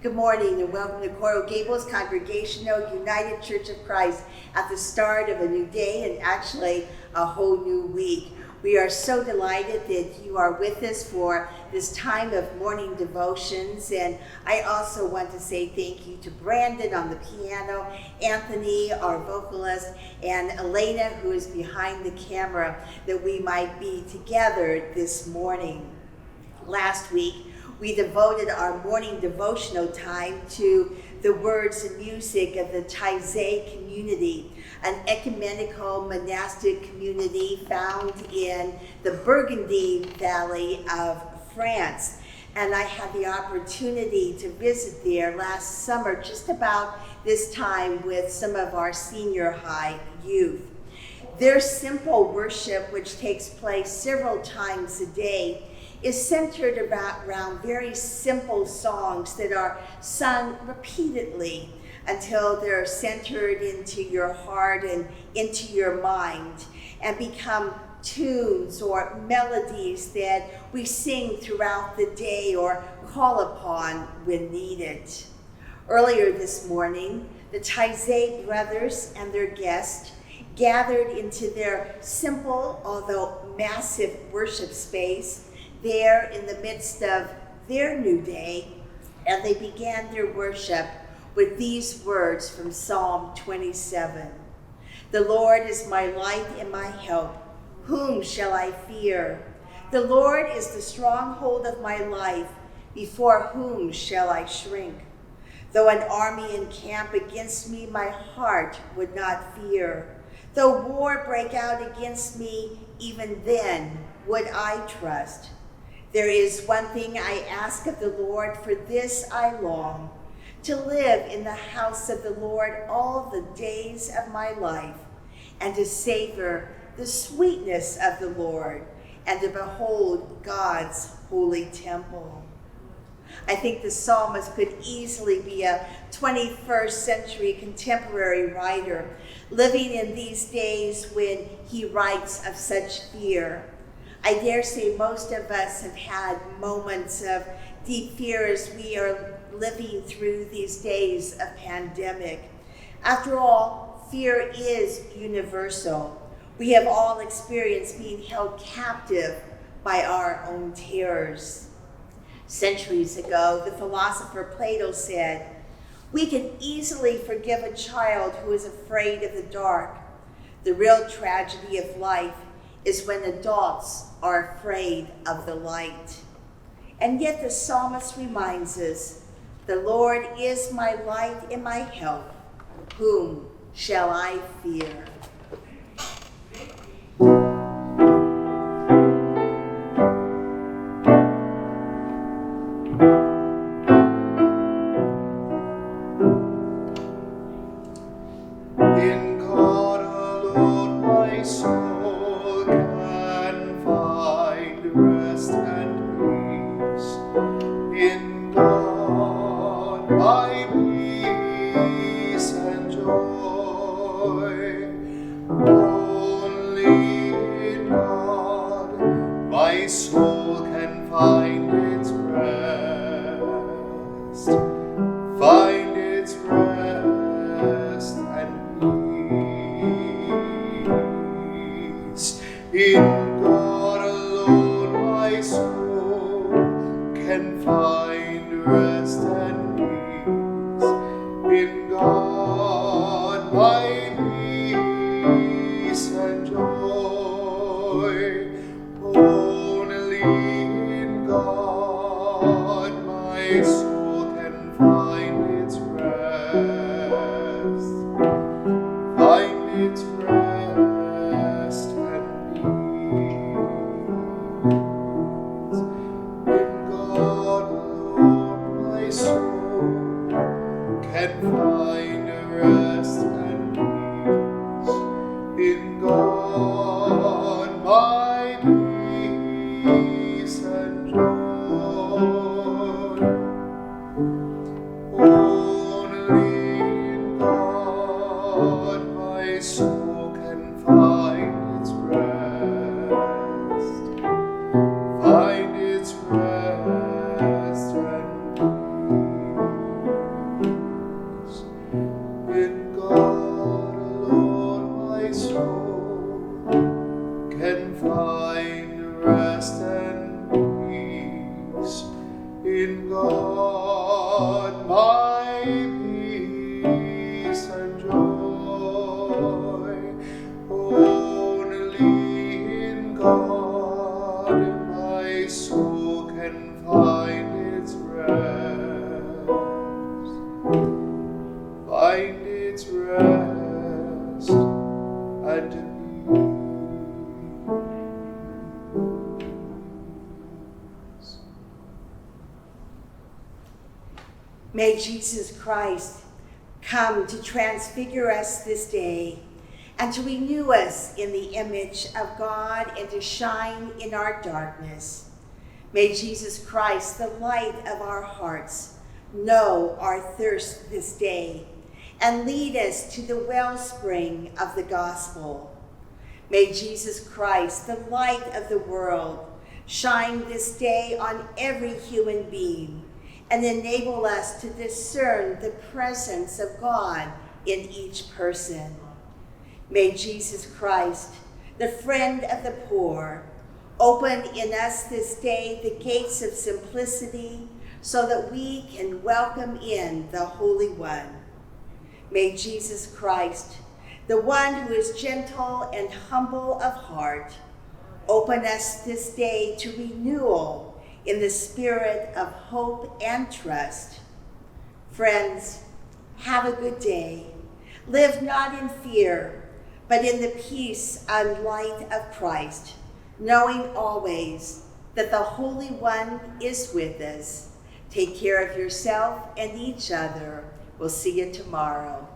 Good morning and welcome to Coral Gables Congregational United Church of Christ at the start of a new day and actually a whole new week. We are so delighted that you are with us for this time of morning devotions, and I also want to say thank you to Brandon on the piano, Anthony, our vocalist, and Elena, who is behind the camera, that we might be together this morning. Last week, we devoted our morning devotional time to the words and music of the Taizé community, an ecumenical monastic community found in the Burgundy Valley of France. And I had the opportunity to visit there last summer, just about this time, with some of our senior high youth. Their simple worship, which takes place several times a day, is centered around very simple songs that are sung repeatedly until they're centered into your heart and into your mind and become tunes or melodies that we sing throughout the day or call upon when needed. Earlier this morning, the Taizé brothers and their guests gathered into their simple, although massive worship space there in the midst of their new day, and they began their worship with these words from Psalm 27. The Lord is my light and my help. Whom shall I fear? The Lord is the stronghold of my life. Before whom shall I shrink? Though an army encamp against me, my heart would not fear. Though war break out against me, even then would I trust. There is one thing I ask of the Lord, for this I long, to live in the house of the Lord all the days of my life, and to savor the sweetness of the Lord, and to behold God's holy temple. I think the psalmist could easily be a 21st century contemporary writer, living in these days when he writes of such fear. I dare say most of us have had moments of deep fear as we are living through these days of pandemic. After all, fear is universal. We have all experienced being held captive by our own terrors. Centuries ago, the philosopher Plato said, "We can easily forgive a child who is afraid of the dark. The real tragedy of life is when adults are afraid of the light." And yet the psalmist reminds us, the Lord is my light and my help. Whom shall I fear? Find its rest and peace. May Jesus Christ come to transfigure us this day and to renew us in the image of God and to shine in our darkness. May Jesus Christ, the light of our hearts, know our thirst this day and lead us to the wellspring of the gospel. May Jesus Christ, the light of the world, shine this day on every human being and enable us to discern the presence of God in each person. May Jesus Christ, the friend of the poor, open in us this day the gates of simplicity so that we can welcome in the Holy One. May Jesus Christ, the one who is gentle and humble of heart, open us this day to renewal in the spirit of hope and trust. Friends, have a good day. Live not in fear, but in the peace and light of Christ, knowing always that the Holy One is with us. Take care of yourself and each other. We'll see you tomorrow.